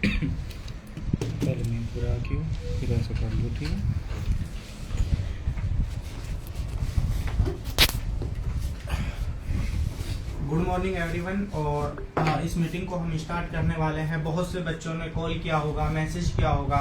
पहले मैं पूरा क्यों फिर ऐसा कर लो, ठीक है। Good morning everyone. और इस मीटिंग को हम स्टार्ट करने वाले हैं। बहुत से बच्चों ने कॉल किया होगा, मैसेज किया होगा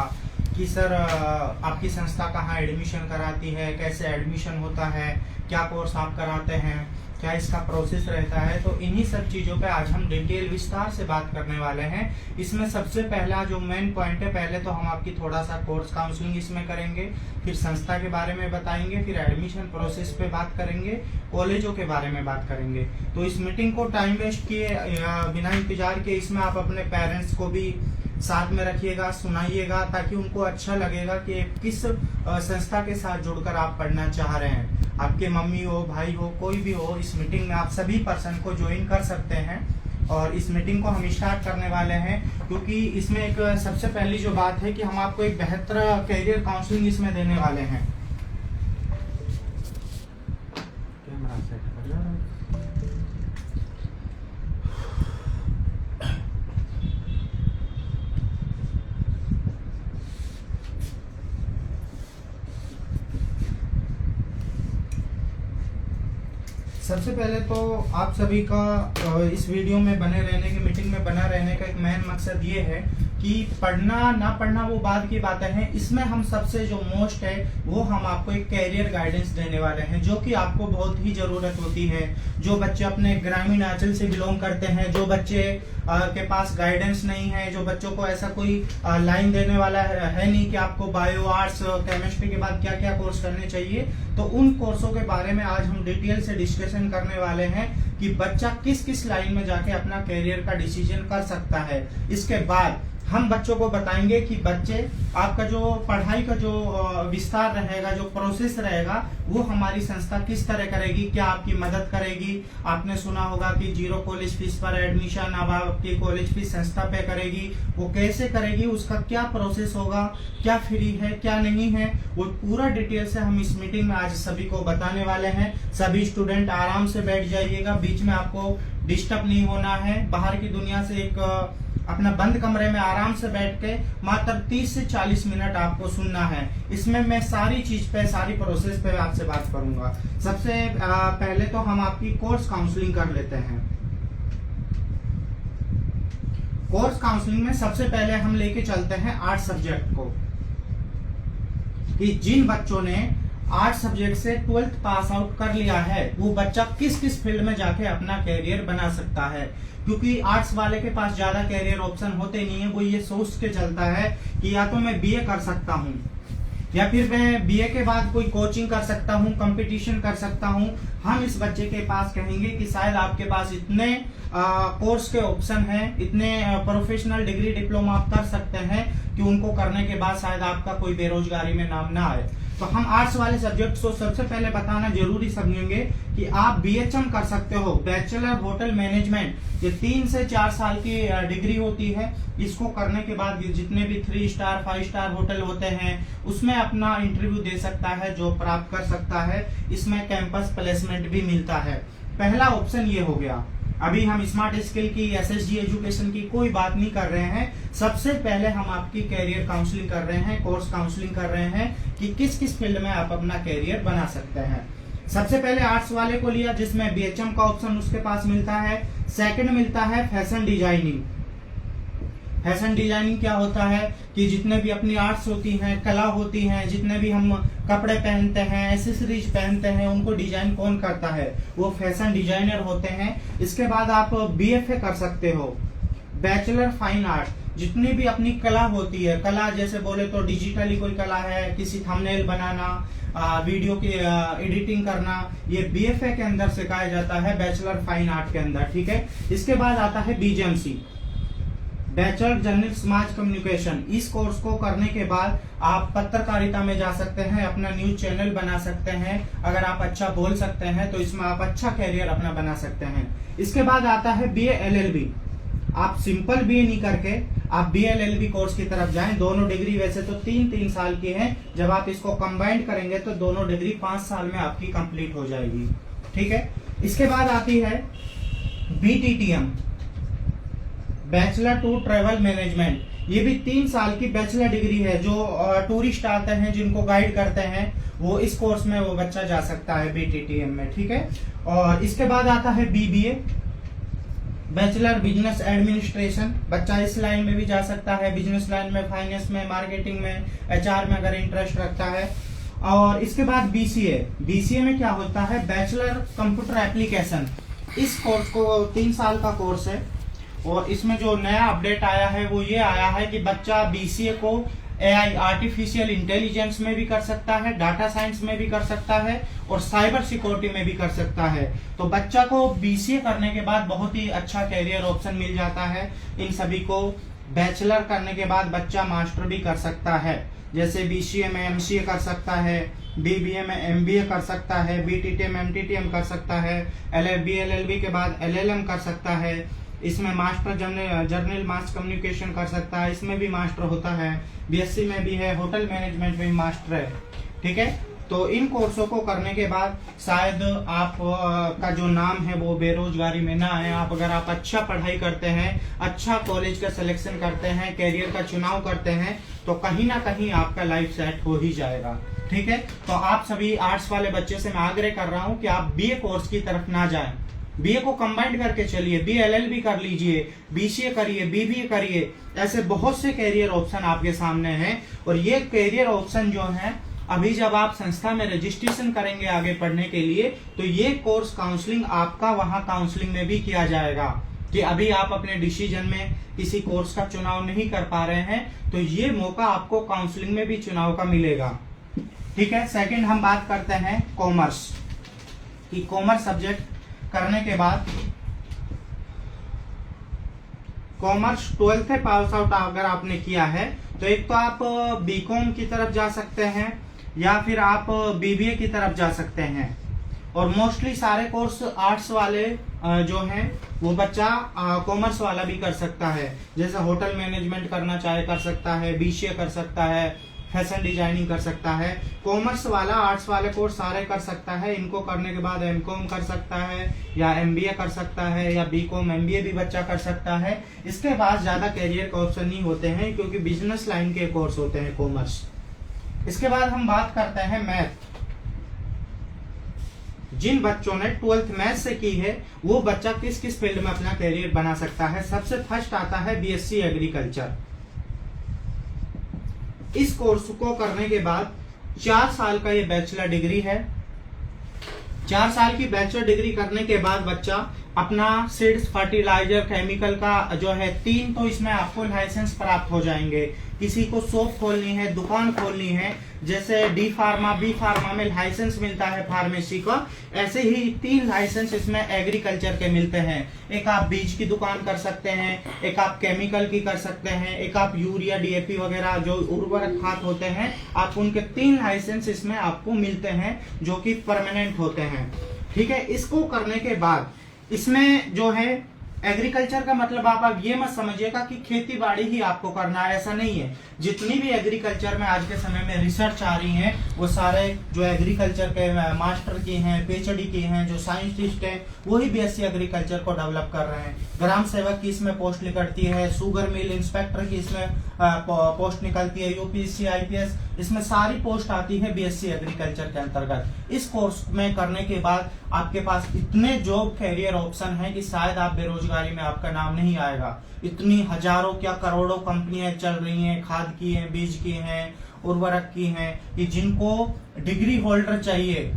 कि सर आपकी संस्था कहाँ एडमिशन कराती है, कैसे एडमिशन होता है, क्या कोर्स आप कराते हैं, क्या इसका प्रोसेस रहता है। तो इन्हीं सब चीज़ों पे आज हम डिटेल विस्तार से बात करने वाले हैं। इसमें सबसे पहला जो मेन पॉइंट है, पहले तो हम आपकी थोड़ा सा कोर्स काउंसलिंग इसमें करेंगे, फिर संस्था के बारे में बताएंगे, फिर एडमिशन प्रोसेस पे बात करेंगे, कॉलेजों के बारे में बात करेंगे। तो इस मीटिंग को टाइम वेस्ट किए बिना इंतजार के इसमें आप अपने पेरेंट्स को भी साथ में रखिएगा, सुनाइएगा, ताकि उनको अच्छा लगेगा कि किस संस्था के साथ जुड़कर आप पढ़ना चाह रहे हैं। आपके मम्मी हो, भाई हो, कोई भी हो, इस मीटिंग में आप सभी पर्सन को ज्वाइन कर सकते हैं। और इस मीटिंग को हम स्टार्ट करने वाले हैं, क्योंकि इसमें एक सबसे पहली जो बात है कि हम आपको एक बेहतर करियर काउंसलिंग इसमें देने वाले हैं। कैमरा सेट कर लो। सबसे पहले तो आप सभी का इस वीडियो में बने रहने की, मीटिंग में बना रहने का एक मेन मकसद ये है कि पढ़ना ना पढ़ना वो बाद की बातें हैं। इसमें हम सबसे जो मोस्ट है वो हम आपको एक कैरियर गाइडेंस देने वाले हैं, जो कि आपको बहुत ही जरूरत होती है। जो बच्चे अपने ग्रामीण अंचल से बिलोंग करते हैं, जो बच्चे के पास गाइडेंस नहीं है, जो बच्चों को ऐसा कोई लाइन देने वाला है नहीं कि आपको बायो, आर्ट्स, केमिस्ट्री के बाद क्या क्या कोर्स करने चाहिए, तो उन कोर्सों के बारे में आज हम डिटेल से डिस्कशन करने वाले हैं कि बच्चा किस किस लाइन में जाके अपना कैरियर का डिसीजन कर सकता है। इसके बाद हम बच्चों को बताएंगे कि बच्चे आपका जो पढ़ाई का जो विस्तार रहेगा, जो प्रोसेस रहेगा, वो हमारी संस्था किस तरह करेगी, क्या आपकी मदद करेगी। आपने सुना होगा कि 0 कॉलेज फीस पर एडमिशन, अब आपकी कॉलेज फीस संस्था पे करेगी। वो कैसे करेगी, उसका क्या प्रोसेस होगा, क्या फ्री है, क्या नहीं है, वो पूरा डिटेल से हम इस मीटिंग में आज सभी को बताने वाले हैं। सभी स्टूडेंट आराम से बैठ जाइएगा, बीच में आपको डिस्टर्ब नहीं होना है। बाहर की दुनिया से एक अपना बंद कमरे में आराम से बैठ के मात्र 30 से 40 मिनट आपको सुनना है। इसमें मैं सारी चीज पे, सारी प्रोसेस पे आपसे बात करूंगा। सबसे पहले तो हम आपकी कोर्स काउंसलिंग कर लेते हैं। कोर्स काउंसलिंग में सबसे पहले हम लेके चलते हैं आर्ट सब्जेक्ट को, कि जिन बच्चों ने आर्ट सब्जेक्ट से 12th पास आउट कर लिया है, वो बच्चा किस किस फील्ड में जाके अपना कैरियर बना सकता है। क्योंकि आर्ट्स वाले के पास ज्यादा कैरियर ऑप्शन होते नहीं है। वो ये सोच के चलता है कि या तो मैं बीए कर सकता हूँ, या फिर मैं बीए के बाद कोई कोचिंग कर सकता हूँ, कंपटीशन कर सकता हूँ। हम इस बच्चे के पास कहेंगे कि शायद आपके पास इतने कोर्स के ऑप्शन हैं, इतने प्रोफेशनल डिग्री, डिप्लोमा आप कर सकते हैं कि उनको करने के बाद शायद आपका कोई बेरोजगारी में नाम ना आए। तो हम आर्ट्स वाले सब्जेक्ट को सबसे पहले बताना जरूरी समझेंगे कि आप बीएचएम कर सकते हो, बैचलर होटल मैनेजमेंट। ये 3 से 4 साल की डिग्री होती है। इसको करने के बाद जितने भी 3 स्टार 5 स्टार होटल होते हैं, उसमें अपना इंटरव्यू दे सकता है, जॉब प्राप्त कर सकता है। इसमें कैंपस प्लेसमेंट भी मिलता है। पहला ऑप्शन ये हो गया। अभी हम स्मार्ट स्किल की, एसएसजी एजुकेशन की कोई बात नहीं कर रहे हैं। सबसे पहले हम आपकी कैरियर काउंसलिंग कर रहे हैं, कोर्स काउंसलिंग कर रहे हैं कि किस किस फील्ड में आप अपना कैरियर बना सकते हैं। सबसे पहले आर्ट्स वाले को लिया, जिसमें बीएचएम का ऑप्शन उसके पास मिलता है। सेकंड मिलता है फैशन डिजाइनिंग। फैशन डिजाइनिंग क्या होता है कि जितने भी अपनी आर्ट्स होती हैं, कला होती हैं, जितने भी हम कपड़े पहनते हैं, एसेसरीज पहनते हैं, उनको डिजाइन कौन करता है, वो फैशन डिजाइनर होते हैं। इसके बाद आप बीएफए कर सकते हो, बैचलर फाइन आर्ट। जितनी भी अपनी कला होती है, कला जैसे बोले तो डिजिटली कोई कला है, किसी थंबनेल बनाना, वीडियो की एडिटिंग करना, ये बीएफए के अंदर सिखाया जाता है, बैचलर फाइन आर्ट के अंदर, ठीक है। इसके बाद आता है BJMC, bachelor journalist mass communication. इस कोर्स को करने के बाद आप पत्रकारिता में जा सकते हैं, अपना न्यूज चैनल बना सकते हैं। अगर आप अच्छा बोल सकते हैं तो इसमें आप अच्छा कैरियर अपना बना सकते हैं। इसके बाद आता है बीए एलएलबी। आप सिंपल बीए नहीं करके आप बीए एलएलबी कोर्स की तरफ जाएं। दोनों डिग्री वैसे तो 3-3 साल की है, जब आप इसको कंबाइंड करेंगे तो दोनों डिग्री 5 साल में आपकी कंप्लीट हो जाएगी, ठीक है। इसके बाद आती है बीटीटीएम, बैचलर टू ट्रेवल मैनेजमेंट, ये भी 3 साल की बैचलर डिग्री है। जो टूरिस्ट आते हैं, जिनको गाइड करते हैं, वो इस कोर्स में वो बच्चा जा सकता है BTTM में, ठीक है। और इसके बाद आता है BBA, बैचलर बिजनेस एडमिनिस्ट्रेशन, बच्चा इस लाइन में भी जा सकता है, बिजनेस लाइन में, फाइनेंस में, मार्केटिंग में, HR में अगर इंटरेस्ट रखता है। और इसके बाद BCA में क्या होता है, बैचलर कंप्यूटर एप्लीकेशन। इस कोर्स को 3 साल का कोर्स है और इसमें जो नया अपडेट आया है वो ये आया है कि बच्चा BCA को AI आर्टिफिशियल इंटेलिजेंस में भी कर सकता है, डाटा साइंस में भी कर सकता है और साइबर सिक्योरिटी में भी कर सकता है। तो बच्चा को BCA करने के बाद बहुत ही अच्छा कैरियर ऑप्शन मिल जाता है। इन सभी को बैचलर करने के बाद बच्चा मास्टर भी कर सकता है, जैसे BCA में MCA कर सकता है, BBA में MBA कर सकता है, BTTM MTTM कर सकता है, LLB LLB के बाद LLM कर सकता है, इसमें मास्टर जर्नल मास कम्युनिकेशन कर सकता है, इसमें भी मास्टर होता है, BSc में भी है, होटल मैनेजमेंट में भी मास्टर है, ठीक है। तो इन कोर्सों को करने के बाद शायद आप का जो नाम है वो बेरोजगारी में ना आए। अगर आप अच्छा पढ़ाई करते हैं, अच्छा कॉलेज का सिलेक्शन करते हैं, कैरियर का चुनाव करते हैं, तो कहीं ना कहीं आपका लाइफ सेट हो ही जाएगा, ठीक है। तो आप सभी आर्ट्स वाले बच्चे से मैं आग्रह कर रहा हूँ कि आप BA कोर्स की तरफ ना जाएं, BA को कंबाइंड करके चलिए, BLLB कर लीजिए, BCA करिए, BBA करिए। ऐसे बहुत से कैरियर ऑप्शन आपके सामने हैं और ये कैरियर ऑप्शन जो है, अभी जब आप संस्था में रजिस्ट्रेशन करेंगे आगे पढ़ने के लिए, तो ये कोर्स काउंसलिंग आपका वहां काउंसलिंग में भी किया जाएगा कि अभी आप अपने डिसीजन में किसी कोर्स का चुनाव नहीं कर पा रहे हैं, तो ये मौका आपको काउंसलिंग में भी चुनाव का मिलेगा, ठीक है। सेकंड हम बात करते हैं कॉमर्स की। कॉमर्स सब्जेक्ट करने के बाद, कॉमर्स 12th पास आउट अगर आपने किया है, तो एक तो आप BCom की तरफ जा सकते हैं या फिर आप BBA की तरफ जा सकते हैं। और मोस्टली सारे कोर्स आर्ट्स वाले जो हैं वो बच्चा कॉमर्स वाला भी कर सकता है, जैसे होटल मैनेजमेंट करना चाहे कर सकता है, BCA कर सकता है, फैशन डिजाइनिंग कर सकता है। कॉमर्स वाला आर्ट्स वाले कोर्स सारे कर सकता है। इनको करने के बाद MCom कर सकता है या MBA कर सकता है या BCom MBA भी बच्चा कर सकता है। इसके बाद ज्यादा कैरियर का ऑप्शन नहीं होते हैं क्योंकि बिजनेस लाइन के कोर्स होते हैं कॉमर्स। इसके बाद हम बात करते हैं मैथ। जिन बच्चों ने 12th मैथ से की है वो बच्चा किस किस फील्ड में अपना कैरियर बना सकता है। सबसे फर्स्ट आता है BSc एग्रीकल्चर। इस कोर्स को करने के बाद 4 साल का ये बैचलर डिग्री है। 4 साल की बैचलर डिग्री करने के बाद बच्चा अपना सीड्स, फर्टिलाइजर, केमिकल का जो है 3 तो इसमें आपको लाइसेंस प्राप्त हो जाएंगे। किसी को शॉप खोलनी है, दुकान खोलनी है, जैसे D फार्मा, B फार्मा में लाइसेंस मिलता है फार्मेसी का, ऐसे ही 3 लाइसेंस इसमें एग्रीकल्चर के मिलते हैं। एक आप बीज की दुकान कर सकते हैं, एक आप केमिकल की कर सकते हैं, एक आप यूरिया, DAP वगैरह जो उर्वरक खाद होते हैं, आप उनके 3 लाइसेंस इसमें आपको मिलते हैं जो कि परमानेंट होते हैं, ठीक है। इसको करने के बाद इसमें जो है एग्रीकल्चर का मतलब आप ये मत समझिएगा कि खेती बाड़ी ही आपको करना है, ऐसा नहीं है। जितनी भी एग्रीकल्चर में आज के समय में रिसर्च आ रही है वो सारे जो एग्रीकल्चर के मास्टर की हैं, PhD की हैं, जो साइंटिस्ट हैं, वही BSc एग्रीकल्चर को डेवलप कर रहे हैं। ग्राम सेवक की इसमें पोस्ट निकलती है, शुगर मिल इंस्पेक्टर की इसमें पोस्ट निकलती है, UPSC IPS, इसमें सारी पोस्ट आती है BSc एग्रीकल्चर के अंतर्गत। इस कोर्स में करने के बाद आपके पास इतने जॉब कैरियर ऑप्शन है कि शायद आप बेरोजगारी में आपका नाम नहीं आएगा। इतनी हजारों क्या करोड़ों कंपनियां चल रही हैं, खाद की हैं, बीज की हैं, उर्वरक की हैं, कि जिनको डिग्री होल्डर चाहिए।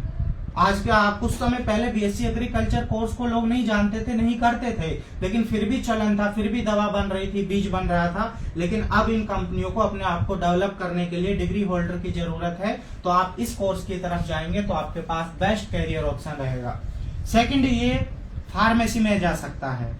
आज का कुछ समय पहले BSc एग्रीकल्चर कोर्स को लोग नहीं जानते थे, नहीं करते थे, लेकिन फिर भी चलन था, फिर भी दवा बन रही थी, बीज बन रहा था। लेकिन अब इन कंपनियों को अपने आप को डेवलप करने के लिए डिग्री होल्डर की जरूरत है। तो आप इस कोर्स की तरफ जाएंगे तो आपके पास बेस्ट कैरियर ऑप्शन रहेगा। सेकंड, ये फार्मेसी में जा सकता है,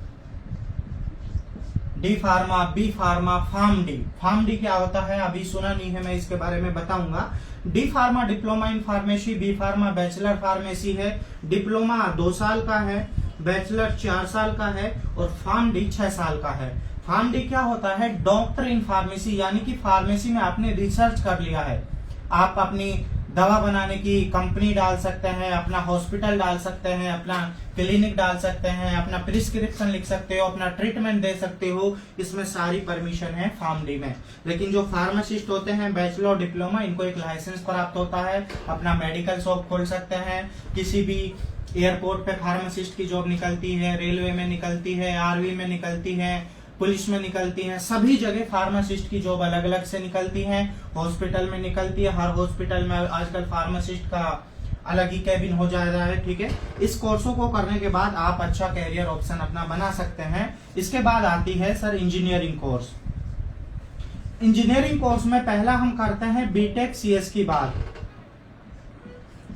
D pharma, B pharma, pharm D क्या होता है अभी सुना नहीं है, मैं इसके बारे में बताऊंगा। D pharma diploma in pharmacy, B pharma bachelor pharmacy है। डिप्लोमा 2 साल का है, बैचलर 4 साल का है और फार्म डी 6 साल का है। फार्म डी क्या होता है, डॉक्टर इन फार्मेसी, यानी कि फार्मेसी में आपने रिसर्च कर लिया है, आप अपनी दवा बनाने की कंपनी डाल सकते हैं, अपना हॉस्पिटल डाल सकते हैं, अपना क्लिनिक डाल सकते हैं, अपना प्रिस्क्रिप्शन लिख सकते हो, अपना ट्रीटमेंट दे सकते हो, इसमें सारी परमिशन है फार्म डी में। लेकिन जो फार्मासिस्ट होते हैं बैचलर डिप्लोमा, इनको एक लाइसेंस प्राप्त होता है, अपना मेडिकल शॉप खोल सकते हैं, किसी भी एयरपोर्ट पे फार्मासिस्ट की जॉब निकलती है, रेलवे में निकलती है, आर्मी में निकलती है, पुलिस में निकलती है, सभी जगह फार्मासिस्ट की जॉब अलग अलग से निकलती है, हॉस्पिटल में निकलती है, हर हॉस्पिटल में आजकल फार्मासिस्ट का अलग ही कैबिन हो जा रहा है। ठीक है, इस कोर्सों को करने के बाद आप अच्छा कैरियर ऑप्शन अपना बना सकते हैं। इसके बाद आती है sir engineering course. Engineering course में पहला हम करते हैं बीटेक सीएस की बात।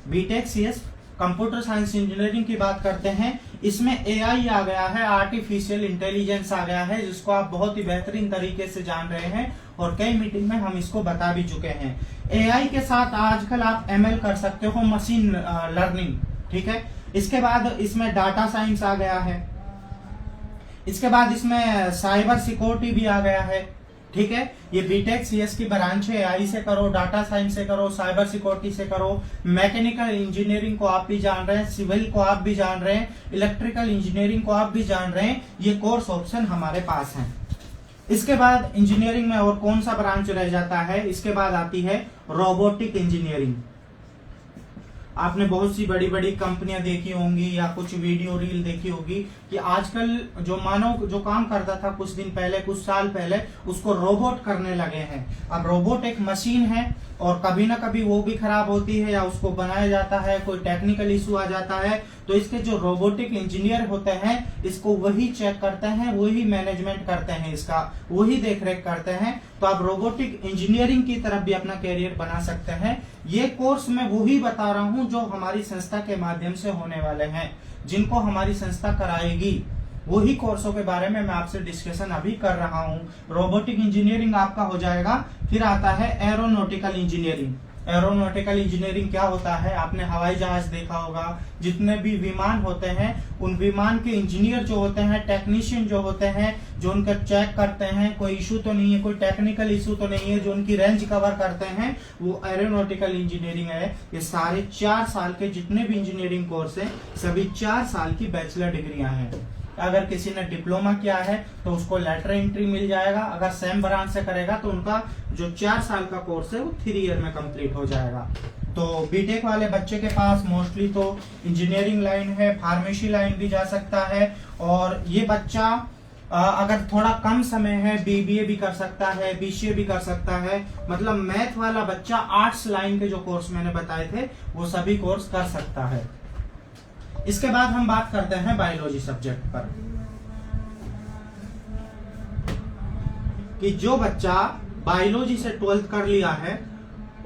BTech CS computer science engineering की बात करते हैं। इसमें एआई आ गया है, आर्टिफिशियल इंटेलिजेंस आ गया है, जिसको आप बहुत ही बेहतरीन तरीके से जान रहे हैं और कई मीटिंग में हम इसको बता भी चुके हैं। एआई के साथ आजकल आप एमएल कर सकते हो, मशीन लर्निंग। ठीक है, इसके बाद इसमें डाटा साइंस आ गया है, इसके बाद इसमें साइबर सिक्योरिटी भी आ गया है। ठीक है, ये बीटेक सीएस की ब्रांच है। एआई से करो, डाटा साइंस से करो, साइबर सिक्योरिटी से करो, मैकेनिकल इंजीनियरिंग को आप भी जान रहे हैं, सिविल को आप भी जान रहे हैं, इलेक्ट्रिकल इंजीनियरिंग को आप भी जान रहे हैं। ये कोर्स ऑप्शन हमारे पास है। इसके बाद इंजीनियरिंग में और कौन सा ब्रांच रह जाता है? इसके बाद आती है रोबोटिक इंजीनियरिंग। आपने बहुत सी बड़ी बड़ी कंपनियां देखी होंगी या कुछ वीडियो रील देखी होगी कि आजकल जो मानव जो काम करता था कुछ दिन पहले, कुछ साल पहले, उसको रोबोट करने लगे हैं। अब रोबोट एक मशीन है और कभी ना कभी वो भी खराब होती है या उसको बनाया जाता है, कोई टेक्निकल इशू आ जाता है, तो इसके जो रोबोटिक इंजीनियर होते हैं इसको वही चेक करते हैं, वही मैनेजमेंट करते हैं, इसका वही देखरेख करते हैं। तो आप रोबोटिक इंजीनियरिंग की तरफ भी अपना कैरियर बना सकते हैं। ये कोर्स मैं वही बता रहा हूं जो हमारी संस्था के माध्यम से होने वाले हैं, जिनको हमारी संस्था कराएगी, वही कोर्सों के बारे में मैं आपसे डिस्कशन अभी कर रहा हूं। रोबोटिक इंजीनियरिंग आपका हो जाएगा। फिर आता है एरोनॉटिकल इंजीनियरिंग। एरोनॉटिकल इंजीनियरिंग क्या होता है? आपने हवाई जहाज देखा होगा, जितने भी विमान होते हैं उन विमान के इंजीनियर जो होते हैं, टेक्नीशियन जो होते हैं, जो उनका चेक करते हैं कोई इशू तो नहीं है, कोई टेक्निकल इशू तो नहीं है, जो उनकी रेंज कवर करते हैं, वो एरोनॉटिकल इंजीनियरिंग है। ये सारे 4 साल के जितने भी इंजीनियरिंग कोर्स है सभी 4 साल की बैचलर डिग्रियां हैं। अगर किसी ने डिप्लोमा किया है तो उसको लेटर एंट्री मिल जाएगा, अगर सेम ब्रांच से करेगा तो उनका जो 4 साल का कोर्स है वो 3 ईयर में कंप्लीट हो जाएगा। तो बीटेक वाले बच्चे के पास मोस्टली तो इंजीनियरिंग लाइन है, फार्मेसी लाइन भी जा सकता है, और ये बच्चा अगर थोड़ा कम समय है बीबीए भी कर सकता है, बीसीए भी कर सकता है। मतलब मैथ वाला बच्चा आर्ट्स लाइन के जो कोर्स मैंने बताए थे वो सभी कोर्स कर सकता है। इसके बाद हम बात करते हैं बायोलॉजी सब्जेक्ट पर, कि जो बच्चा बायोलॉजी से 12th कर लिया है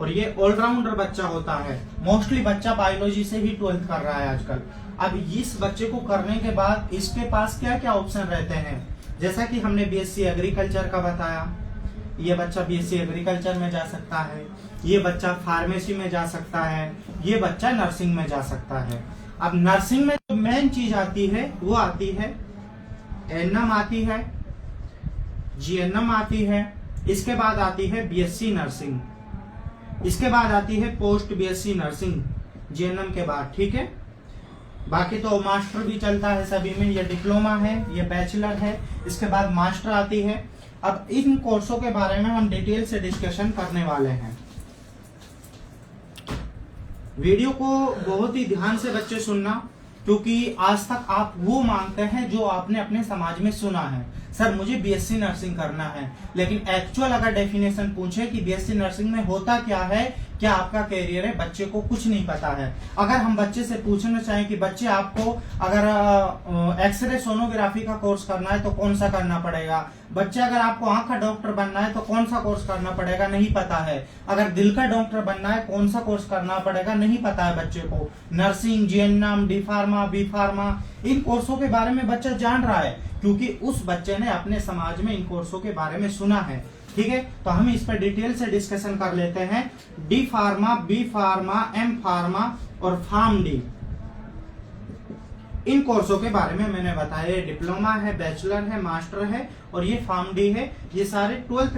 और ये ऑलराउंडर बच्चा होता है, मोस्टली बच्चा बायोलॉजी से ही 12th कर रहा है आजकल। अब इस बच्चे को करने के बाद इसके पास क्या क्या ऑप्शन रहते हैं? जैसा कि हमने बीएससी एग्रीकल्चर का बताया, ये बच्चा बीएससी एग्रीकल्चर में जा सकता है, ये बच्चा फार्मेसी में जा सकता है, ये बच्चा नर्सिंग में जा सकता है। अब नर्सिंग में जो मेन चीज आती है वो आती है एनएम आती है, जीएनएम आती है, इसके बाद आती है बीएससी नर्सिंग, इसके बाद आती है पोस्ट बीएससी नर्सिंग जीएनएम के बाद। ठीक है, बाकी तो मास्टर भी चलता है सभी में, ये डिप्लोमा है, ये बैचलर है, इसके बाद मास्टर आती है। अब इन कोर्सों के बारे में हम डिटेल से डिस्कशन करने वाले हैं। वीडियो को बहुत ही ध्यान से बच्चे सुनना, क्योंकि आज तक आप वो मांगते हैं जो आपने अपने समाज में सुना है, सर मुझे बीएससी नर्सिंग करना है, लेकिन एक्चुअल अगर डेफिनेशन पूछे कि बीएससी नर्सिंग में होता क्या है, क्या आपका कैरियर है, बच्चे को कुछ नहीं पता है। अगर हम बच्चे से पूछना चाहें कि बच्चे आपको अगर एक्सरे सोनोग्राफी का कोर्स करना है तो कौन सा करना पड़ेगा, बच्चे अगर आपको आंख का डॉक्टर बनना है तो कौन सा कोर्स करना पड़ेगा, नहीं पता है। अगर दिल का डॉक्टर बनना है कौन सा कोर्स करना पड़ेगा, नहीं पता है बच्चे को। Nursing, GNM, D pharma, B pharma, इन कोर्सों के बारे में बच्चा जान रहा है क्योंकि उस बच्चे ने अपने समाज में इन कोर्सों के बारे में सुना है। ठीक है, तो हम इस पर डिटेल से डिस्कशन कर लेते हैं। D pharma, B pharma, M pharma और फार्म डी। इन कोर्सों के बारे में मैंने बताया, डिप्लोमा है, बैचलर है, मास्टर है और ये फार्म डी है। ये सारे 12th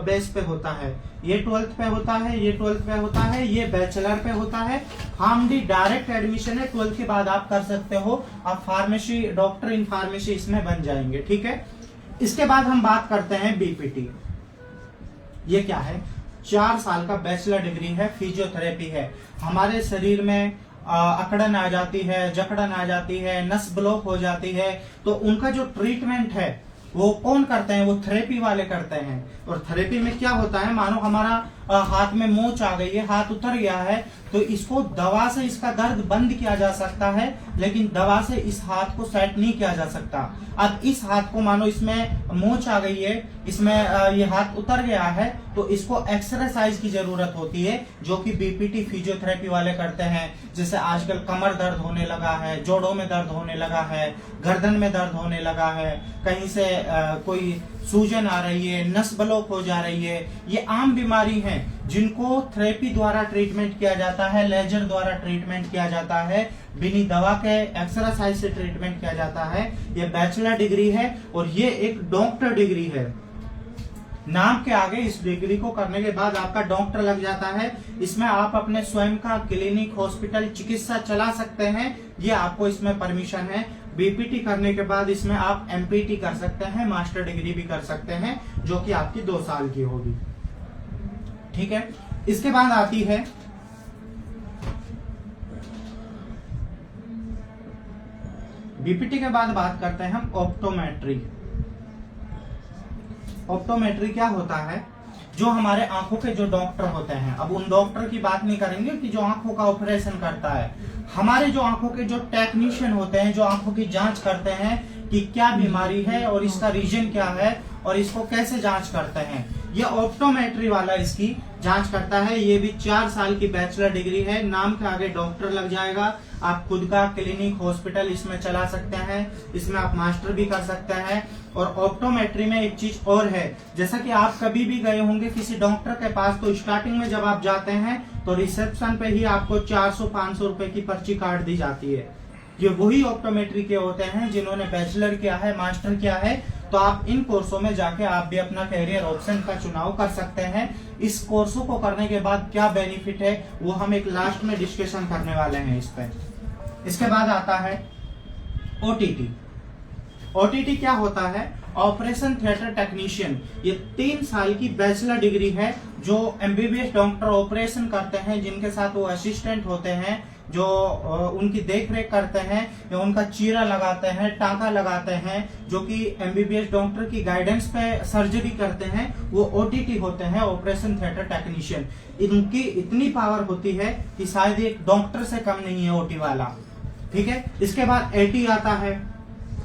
बेस पे होता है। ये 12th पे होता है, ये 12th पे होता है, ये बैचलर पे होता है। फार्म डी डायरेक्ट एडमिशन है, 12th के बाद आप कर सकते हो। आप फार्मेसी, डॉक्टर इन फार्मेसी इसमें बन जाएंगे, ठीक है। इसके बाद हम बात करते हैं बीपीटी। ये क्या है? 4 साल का बैचलर डिग्री है, फिजियोथेरेपी है। हमारे शरीर में अकड़न आ जाती है, जकड़न आ जाती है, नस ब्लॉक हो जाती है, तो उनका जो ट्रीटमेंट है वो कौन करते हैं? वो थेरेपी वाले करते हैं। और थेरेपी में क्या होता है, मानो हमारा हाथ में मोच आ गई है, हाथ उतर गया है, तो इसको दवा से इसका दर्द बंद किया जा सकता है, लेकिन दवा से इस हाथ को सेट नहीं किया जा सकता। अब इस हाथ को, मानो इसमें मोच आ गई है, इसमें ये हाथ उतर गया है, तो इसको एक्सरसाइज की जरूरत होती है, जो कि बीपीटी फिजियोथेरेपी वाले करते हैं। जैसे आजकल कमर दर्द होने लगा है, जोड़ों में दर्द होने लगा है, गर्दन में दर्द होने लगा है, कहीं से कोई सूजन आ रही है, नस ब्लॉक हो जा रही है, ये आम बीमारी है जिनको थेरेपी द्वारा ट्रीटमेंट किया जाता है, लेजर द्वारा ट्रीटमेंट किया जाता है, बिना दवा के एक्सरसाइज से ट्रीटमेंट किया जाता है। ये बैचलर डिग्री है और ये एक डॉक्टर डिग्री है। नाम के आगे इस डिग्री को करने के बाद आपका डॉक्टर लग जाता है। इसमें आप अपने स्वयं का क्लिनिक, हॉस्पिटल, चिकित्सा चला सकते हैं, ये आपको इसमें परमिशन है। बीपीटी करने के बाद इसमें आप एमपीटी कर सकते हैं, मास्टर डिग्री भी कर सकते हैं, जो कि आपकी 2 साल की होगी, ठीक है। इसके बाद आती है बीपीटी के बाद बात करते हैं हम ऑप्टोमेट्री। ऑप्टोमेट्री क्या होता है? जो हमारे आंखों के जो डॉक्टर होते हैं, अब उन डॉक्टर की बात नहीं करेंगे कि जो आंखों का ऑपरेशन करता है, हमारे जो आंखों के जो टेक्नीशियन होते हैं, जो आंखों की जांच करते हैं कि क्या बीमारी है और इसका रीजन क्या है और इसको कैसे जांच करते हैं, ये ऑप्टोमेट्री वाला इसकी जांच करता है। ये भी 4 साल की बैचलर डिग्री है। नाम के आगे डॉक्टर लग जाएगा। आप खुद का क्लिनिक, हॉस्पिटल इसमें चला सकते हैं, इसमें आप मास्टर भी कर सकते हैं। और ऑप्टोमेट्री में एक चीज और है, जैसा कि आप कभी भी गए होंगे किसी डॉक्टर के पास, तो स्टार्टिंग में जब आप जाते हैं तो रिसेप्शन पे ही आपको 400-500 रुपए की पर्ची काट दी जाती है। ये वही ऑप्टोमेट्री के होते हैं जिन्होंने बैचलर किया है, मास्टर किया है। तो आप इन कोर्सों में जाके आप भी अपना कैरियर ऑप्शन का चुनाव कर सकते हैं। इस कोर्सों को करने के बाद क्या बेनिफिट है वो हम एक लास्ट में डिस्कशन करने वाले हैं इस पे। इसके बाद आता है ओटीटी। ओटीटी क्या होता है? Operation theatre technician. ये 3 साल की बैचलर डिग्री है। जो एमबीबीएस डॉक्टर ऑपरेशन करते हैं, जिनके साथ वो असिस्टेंट होते हैं, जो उनकी देखरेख करते हैं या उनका चीरा लगाते हैं, टांका लगाते हैं, जो कि एमबीबीएस डॉक्टर की गाइडेंस पे सर्जरी करते हैं, वो ओटीटी होते हैं, ऑपरेशन थिएटर टेक्नीशियन। इनकी इतनी पावर होती है कि शायद एक डॉक्टर से कम नहीं है ओटी वाला, ठीक है। इसके बाद एटी आता है।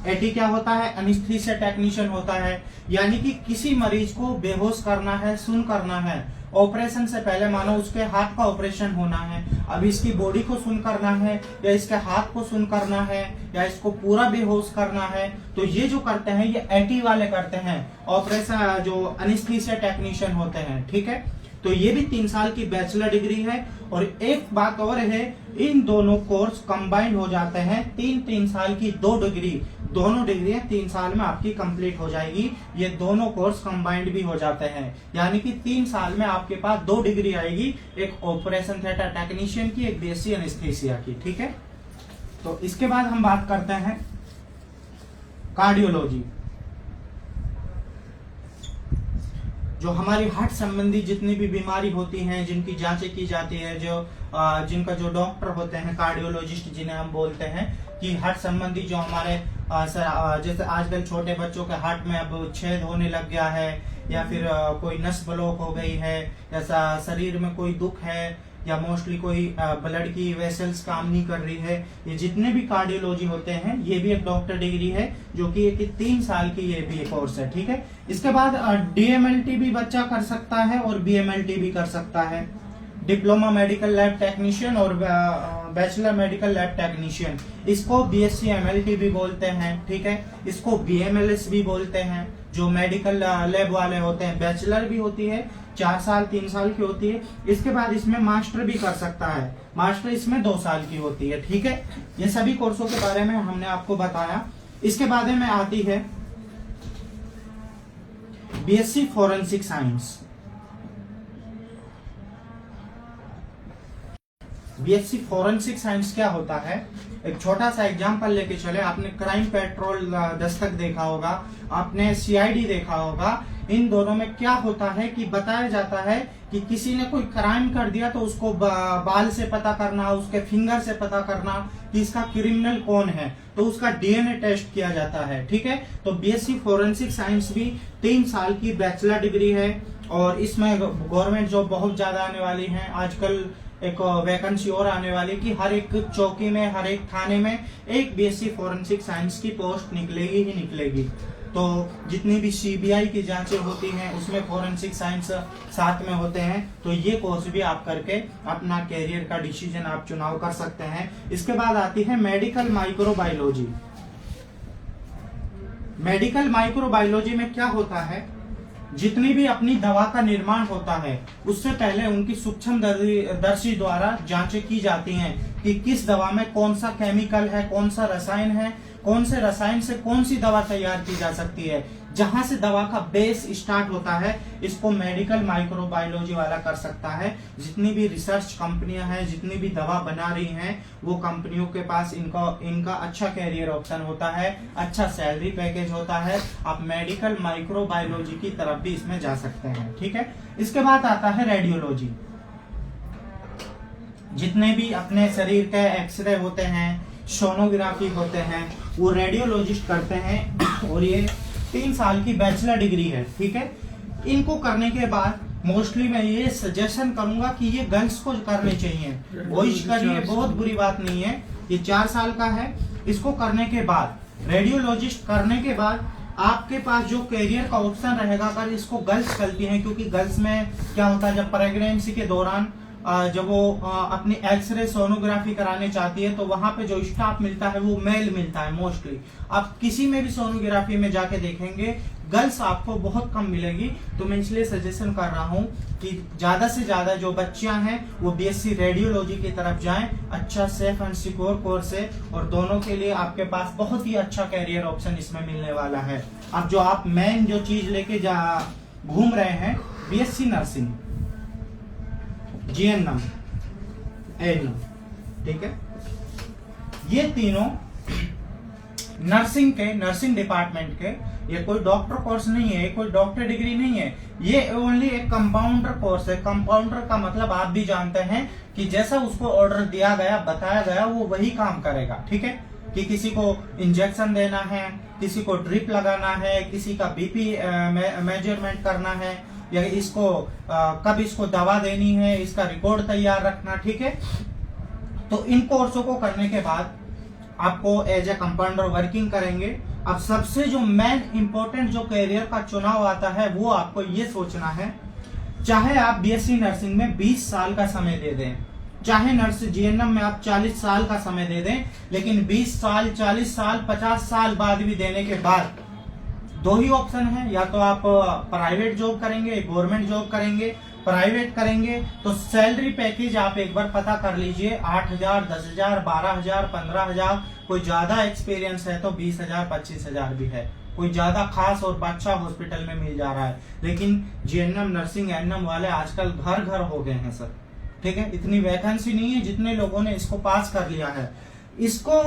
एटी क्या होता है? एनेस्थीसिया टेक्नीशियन होता है, यानी कि किसी मरीज को बेहोश करना है, सुन करना है, ऑपरेशन से पहले, मानो उसके हाथ का ऑपरेशन होना है, अब इसकी बॉडी को सुन करना है या इसके हाथ को सुन करना है या इसको पूरा बेहोश करना है, तो ये जो करते हैं ये एटी वाले करते हैं, ऑपरेशन जो एनेस्थीसिया टेक्नीशियन होते हैं, ठीक है। तो ये भी 3 साल की बैचलर डिग्री है। और एक बात और है, इन दोनों कोर्स कंबाइंड हो जाते हैं, 3 साल की 2 डिग्री, दोनों डिग्रियां 3 साल में आपकी कंप्लीट हो जाएगी। ये दोनों कोर्स कंबाइंड भी हो जाते हैं, यानी कि 3 साल में आपके पास 2 डिग्री आएगी, एक ऑपरेशन थिएटर टेक्नीशियन की, एक बीएससी एनेस्थीसिया की, ठीक है। तो इसके बाद हम बात करते हैं कार्डियोलॉजी। जो हमारी हार्ट संबंधी जितनी भी बीमारी होती हैं, जिनकी जांचें की जाती है, जो जिनका जो डॉक्टर होते हैं, कार्डियोलॉजिस्ट जिन्हें हम बोलते हैं, कि हार्ट संबंधी जो हमारे जैसे आजकल छोटे बच्चों के हार्ट में अब छेद होने लग गया है, या फिर कोई नस ब्लॉक हो गई है, या शरीर में कोई दुख है, या मोस्टली कोई ब्लड की वेसल्स काम नहीं कर रही है, ये जितने भी कार्डियोलॉजी होते हैं, ये भी एक डॉक्टर डिग्री है, जो कि एक 3 साल की ये भी एक कोर्स है, ठीक है। इसके बाद डीएमएलटी भी बच्चा कर सकता है और बीएमएलटी भी कर सकता है, डिप्लोमा मेडिकल लैब टेक्नीशियन और बैचलर मेडिकल लैब टेक्नीशियन, इसको बीएससी एमएलटी भी बोलते हैं, ठीक है। इसको बीएमएलएस भी बोलते हैं, जो मेडिकल लैब वाले होते हैं। बैचलर भी होती है 4 साल 3 साल की होती है। इसके बाद इसमें मास्टर भी कर सकता है, मास्टर इसमें 2 साल की होती है, ठीक है। ये सभी कोर्सों के बारे में हमने आपको बताया। इसके बाद में आती है BSc forensic science. BSc forensic science क्या होता है, एक छोटा सा एग्जांपल लेके चले। आपने क्राइम पेट्रोल दस्तक देखा होगा, आपने सीआईडी देखा होगा। इन दोनों में क्या होता है कि बताया जाता है कि किसी ने कोई क्राइम कर दिया तो उसको बाल से पता करना, उसके फिंगर से पता करना कि इसका क्रिमिनल कौन है, तो उसका डीएनए टेस्ट किया जाता है, ठीक है। तो बीएससी फॉरेंसिक साइंस भी 3 साल की बैचलर डिग्री है और इसमें गवर्नमेंट जॉब बहुत ज्यादा आने वाली है। आजकल एक वैकेंसी और आने वाली कि हर एक चौकी में, हर एक थाने में एक बीएससी फॉरेंसिक साइंस की पोस्ट निकलेगी ही निकलेगी। तो जितनी भी सीबीआई की जांचें होती हैं उसमें फॉरेंसिक साइंस साथ में होते हैं। तो ये कोर्स भी आप करके अपना कैरियर का डिसीजन आप चुनाव कर सकते हैं। इसके बाद आती है मेडिकल माइक्रोबायोलॉजी। मेडिकल माइक्रोबायोलॉजी में क्या होता है, जितनी भी अपनी दवा का निर्माण होता है उससे पहले उनकी सूक्ष्मदर्शी द्वारा जांचें की जाती हैं कि किस दवा में कौन सा केमिकल है, कौन सा रसायन है, कौन से रसायन से कौन सी दवा तैयार की जा सकती है। जहां से दवा का बेस स्टार्ट होता है इसको मेडिकल माइक्रोबायोलॉजी वाला कर सकता है। जितनी भी रिसर्च कंपनियां हैं, जितनी भी दवा बना रही हैं, वो कंपनियों के पास इनका अच्छा कैरियर ऑप्शन होता है, अच्छा सैलरी पैकेज होता है। आप मेडिकल माइक्रोबायोलॉजी की तरफ भी इसमें जा सकते हैं, ठीक है। इसके बाद आता है रेडियोलॉजी। जितने भी अपने शरीर के एक्सरे होते हैं, सोनोग्राफी होते हैं, वो रेडियोलॉजिस्ट करते हैं और ये 3 साल की बैचलर डिग्री है, ठीक है। इनको करने के बाद मोस्टली मैं ये सजेशन करूंगा कि ये गर्ल्स को करने चाहिए। बॉयज करिए, बहुत बुरी बात नहीं है। ये 4 साल का है। इसको करने के बाद, रेडियोलॉजिस्ट करने के बाद आपके पास जो कैरियर का ऑप्शन रहेगा, अगर इसको गर्ल्स करती हैं, क्योंकि गर्ल्स में क्या होता है, जब प्रेगनेंसी के दौरान जब वो अपनी एक्सरे सोनोग्राफी कराने चाहती है तो वहां पे जो स्टाफ मिलता है वो मेल मिलता है मोस्टली। आप किसी में भी सोनोग्राफी में जाके देखेंगे गर्ल्स आपको बहुत कम मिलेगी। तो मैं इसलिए सजेशन कर रहा हूं कि ज्यादा से ज्यादा जो बच्चियां हैं वो बीएससी रेडियोलॉजी की तरफ जाएं। अच्छा सेफ एंड सिक्योर कोर्स है और दोनों के लिए आपके पास बहुत ही अच्छा कैरियर ऑप्शन इसमें मिलने वाला है। अब जो आप मेन जो चीज लेके घूम रहे हैं, बीएससी नर्सिंग, जीएनएम, एएनएम, ठीक है। ये तीनों नर्सिंग डिपार्टमेंट के, ये कोई डॉक्टर कोर्स नहीं है, ये कोई डॉक्टर डिग्री नहीं है, ये ओनली एक कंपाउंडर कोर्स है। कंपाउंडर का मतलब आप भी जानते हैं कि जैसा उसको ऑर्डर दिया गया, बताया गया, वो वही काम करेगा, ठीक है। कि किसी को इंजेक्शन देना है, किसी को ड्रिप लगाना है, किसी का बीपी मेजरमेंट करना है, या इसको कब इसको दवा देनी है, इसका रिकॉर्ड तैयार रखना, ठीक है। तो इन कोर्सों को करने के बाद आपको एज ए कंपाउंडर वर्किंग करेंगे। अब सबसे जो मेन इंपॉर्टेंट जो कैरियर का चुनाव आता है वो आपको ये सोचना है, चाहे आप बीएससी नर्सिंग में 20 साल का समय दे दें, चाहे नर्स जीएनएम में आप 40 साल का समय दे दें, लेकिन 20 साल, 40 साल, 50 साल बाद भी देने के बाद 2 ही ऑप्शन है, या तो आप प्राइवेट जॉब करेंगे, गवर्नमेंट जॉब करेंगे। प्राइवेट करेंगे तो सैलरी पैकेज आप एक बार पता कर लीजिए, 8,000, 10,000, 12,000, 15,000, कोई ज्यादा एक्सपीरियंस है तो 20,000, 25,000 भी है, कोई ज्यादा खास और अच्छा हॉस्पिटल में मिल जा रहा है। लेकिन जीएनएम, नर्सिंग, एएनएम वाले आजकल घर घर हो गए हैं सर, ठीक है। इतनी वैकेंसी नहीं है जितने लोगों ने इसको पास कर लिया है। इसको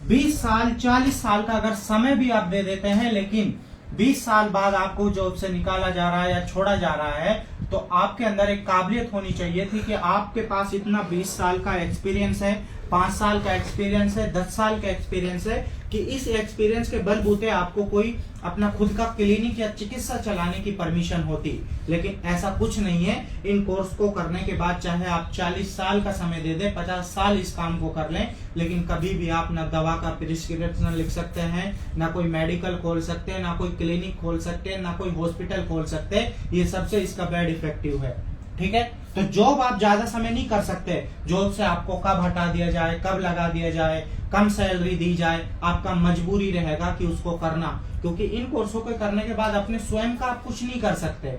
20 साल, 40 साल का अगर समय भी आप दे देते हैं, लेकिन 20 साल बाद आपको जॉब से निकाला जा रहा है या छोड़ा जा रहा है, तो आपके अंदर एक काबिलियत होनी चाहिए थी कि आपके पास इतना 20 साल का एक्सपीरियंस है, 5 साल का एक्सपीरियंस है, 10 साल का एक्सपीरियंस है, कि इस एक्सपीरियंस के बलबूते आपको कोई अपना खुद का क्लिनिक या चिकित्सा चलाने की परमिशन होती। लेकिन ऐसा कुछ नहीं है। इन कोर्स को करने के बाद चाहे आप 40 साल का समय दे दें, 50 साल इस काम को कर लें, लेकिन कभी भी आप ना दवा का प्रिस्क्रिप्शन लिख सकते हैं, ना कोई मेडिकल खोल सकते हैं, ना कोई क्लिनिक खोल सकते हैं, ना कोई हॉस्पिटल खोल सकते हैं। ये सबसे इसका बैड इफेक्टिव है, ठीक है। तो जॉब आप ज्यादा समय नहीं कर सकते, जॉब से आपको कब हटा दिया जाए, कब लगा दिया जाए, कम सैलरी दी जाए, आपका मजबूरी रहेगा कि उसको करना, क्योंकि इन कोर्सों को करने के बाद अपने स्वयं का आप कुछ नहीं कर सकते,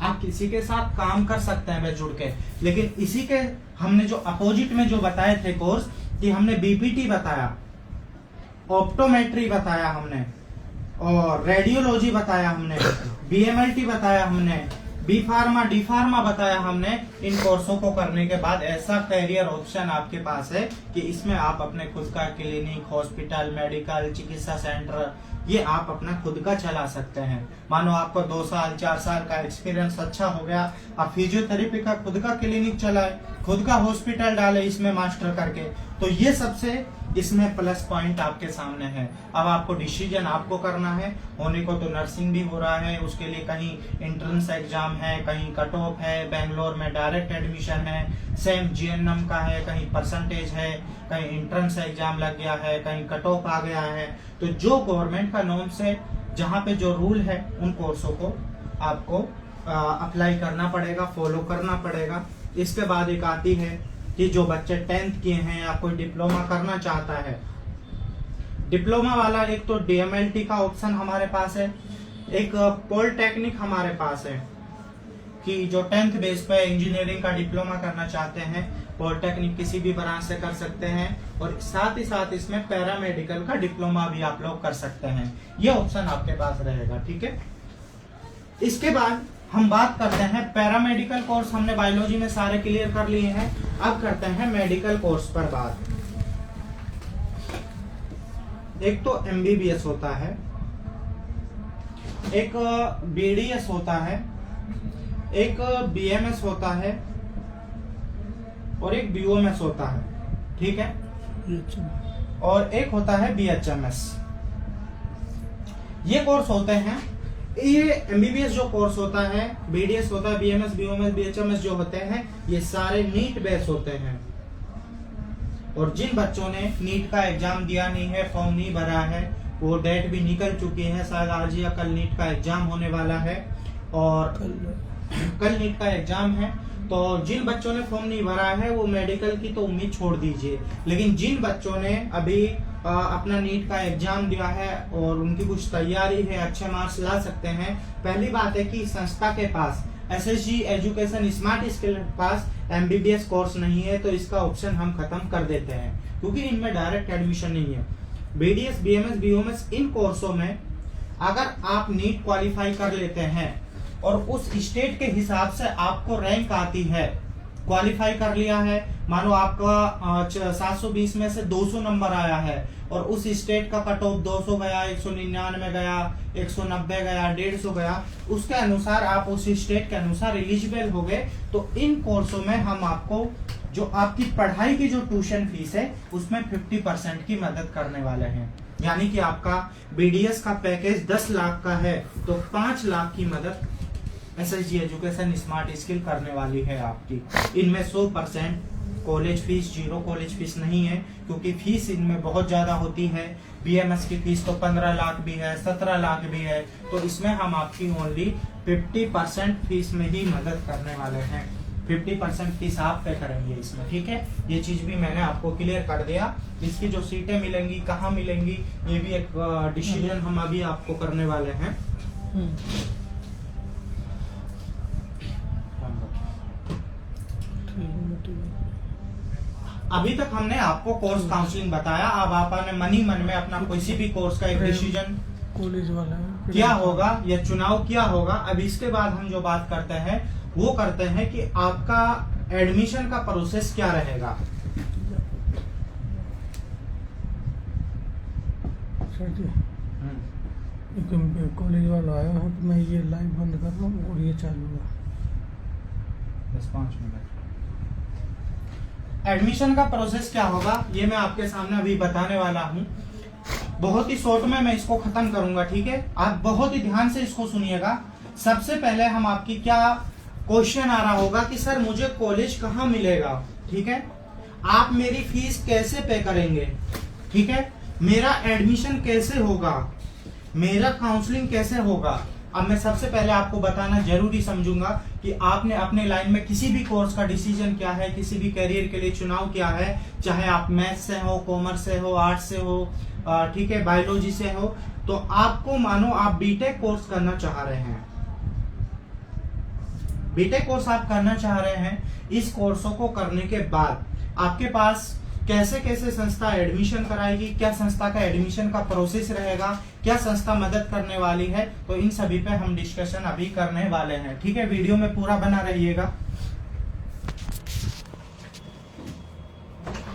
आप किसी के साथ काम कर सकते हैं जुड़ के। लेकिन इसी के हमने जो अपोजिट में जो बताए थे कोर्स, कि हमने बीपीटी बताया, ऑप्टोमेट्री बताया हमने, और रेडियोलॉजी बताया हमने, बीएमएलटी बताया हमने, बी फार्मा डी फार्मा बताया हमने। इन कोर्सों को करने के बाद ऐसा कैरियर ऑप्शन आपके पास है कि इसमें आप अपने खुद का क्लिनिक, हॉस्पिटल, मेडिकल, चिकित्सा सेंटर, ये आप अपना खुद का चला सकते हैं। मानो आपको 2 साल 4 साल का एक्सपीरियंस अच्छा हो गया, आप फिजियोथेरेपी का खुद का क्लिनिक चलाए, खुद का हॉस्पिटल डाले इसमें मास्टर करके, तो ये सबसे इसमें प्लस पॉइंट आपके सामने है। अब आपको डिसीजन आपको करना है, होने को तो नर्सिंग भी हो रहा है, उसके लिए कहीं एंट्रेंस एग्जाम है, कहीं कट ऑफ है, बेंगलोर में डायरेक्ट एडमिशन है, सेम जीएनएम का है, कहीं परसेंटेज है, कहीं एंट्रेंस एग्जाम लग गया है, कहीं कट ऑफ आ गया है। तो जो गवर्नमेंट का नॉर्म से जहाँ पे जो रूल है, उन कोर्सों को आपको अप्लाई करना पड़ेगा, फॉलो करना पड़ेगा। इसके बाद एक आती है कि जो बच्चे 10th किए हैं या कोई डिप्लोमा करना चाहता है, डिप्लोमा वाला एक तो डीएमएलटी का ऑप्शन हमारे पास है, एक पॉलिटेक्निक हमारे पास है कि जो 10th बेस पे इंजीनियरिंग का डिप्लोमा करना चाहते हैं, पॉलिटेक्निक किसी भी ब्रांच से कर सकते हैं, और साथ ही साथ इसमें पैरामेडिकल का डिप्लोमा भी आप लोग कर सकते हैं। ये ऑप्शन आपके पास रहेगा, ठीक है। इसके बाद हम बात करते हैं पैरामेडिकल कोर्स, हमने बायोलॉजी में सारे क्लियर कर लिए हैं, अब करते हैं मेडिकल कोर्स पर बात। एक तो एमबीबीएस होता है, एक बीडीएस होता है, एक बीएमएस होता है, और एक बीओएमएस होता है, ठीक है, और एक होता है बीएचएमएस। ये कोर्स होते हैं। ये एमबीबीएस जो कोर्स होता है, बीडीएस होता है, बीएमएस, बीओएमएस, बीएचएमएस जो होते हैं, ये सारे नीट बेस होते हैं। और जिन बच्चों ने नीट का एग्जाम दिया नहीं है, फॉर्म नहीं भरा है, वो डेट भी निकल चुकी है, शायद आज या कल नीट का एग्जाम होने वाला है, और कल नीट का एग्जाम है। तो जिन बच्चों ने फॉर्म नहीं भरा है, वो मेडिकल की तो उम्मीद छोड़ दीजिए। लेकिन जिन बच्चों ने अभी अपना नीट का एग्जाम दिया है और उनकी कुछ तैयारी है, अच्छे मार्क्स ला सकते हैं, पहली बात है कि संस्था के पास एसएसजी एजुकेशन स्मार्ट स्किल के पास एमबीबीएस कोर्स नहीं है, तो इसका ऑप्शन हम खत्म कर देते हैं, क्योंकि इनमें डायरेक्ट एडमिशन नहीं है। बीडीएस, बीएमएस, बीओएमएस, इन कोर्सों में अगर आप नीट क्वालिफाई कर लेते हैं और उस स्टेट के हिसाब से आपको रैंक आती है, क्वालिफाई कर लिया है, मानो आपका 720 में से 200 नंबर आया है, और उस स्टेट का कट ऑफ 200 गया, 199 गया, 190 गया, 150 गया, उसके अनुसार आप उस स्टेट के अनुसार एलिजिबल हो गए, तो इन कोर्सों में हम आपको जो आपकी पढ़ाई की जो ट्यूशन फीस है, उसमें 50% की मदद करने वाले हैं। यानी कि आपका बीडीएस का पैकेज 10 लाख का है, तो 5 लाख की मदद एसएसजी एजुकेशन स्मार्ट स्किल करने वाली है आपकी। इनमें 100% कॉलेज फीस, 0 कॉलेज फीस नहीं है, क्योंकि फीस इनमें बहुत ज्यादा होती है। बीएमएस की फीस तो 15 लाख भी है, 17 लाख भी है, तो इसमें हम आपकी ओनली 50% फीस में ही मदद करने वाले हैं। 50% फीस आप पे करेंगे इसमें, ठीक है। ये चीज भी मैंने आपको क्लियर कर दिया। इसकी जो सीटें मिलेंगी, कहाँ मिलेंगी, ये भी एक डिसीजन हम अभी आपको करने वाले हैं। अभी तक हमने आपको कोर्स काउंसलिंग बताया, अब आपने मनी मन में अपना किसी भी कोर्स का एक डिसीजन कॉलेज वाला क्या होगा या चुनाव क्या होगा। अब इसके बाद हम जो बात करते हैं वो करते हैं कि आपका एडमिशन का प्रोसेस क्या रहेगा। सर जी, कॉलेज वाला आया हूँ तो मैं ये लाइव बंद कर रहा हूँ और ये चालू है। बस 5 मिनट। एडमिशन का प्रोसेस क्या होगा ये मैं आपके सामने अभी बताने वाला हूँ। बहुत ही शॉर्ट में मैं इसको खत्म करूंगा, ठीक है। आप बहुत ही ध्यान से इसको सुनिएगा। सबसे पहले हम आपकी क्या क्वेश्चन आ रहा होगा कि सर मुझे कॉलेज कहाँ मिलेगा, ठीक है। आप मेरी फीस कैसे पे करेंगे, ठीक है। मेरा एडमिशन कैसे होगा, मेरा काउंसलिंग कैसे होगा, अब मैं सबसे पहले आपको बताना जरूरी समझूंगा कि आपने अपने लाइन में किसी भी कोर्स का डिसीजन क्या है, किसी भी करियर के लिए चुनाव क्या है, चाहे आप मैथ्स से हो, कॉमर्स से हो, आर्ट्स से हो, ठीक है, बायोलॉजी से हो, तो आपको मानो आप बीटेक कोर्स करना चाह रहे हैं, बीटेक कोर्स आप करना चाह रहे हैं। इस कोर्सों को करने के बाद आपके पास कैसे कैसे संस्था एडमिशन कराएगी, क्या संस्था का एडमिशन का प्रोसेस रहेगा, क्या संस्था मदद करने वाली है, तो इन सभी पे हम डिस्कशन अभी करने वाले हैं। ठीक है, वीडियो में पूरा बना रहिएगा।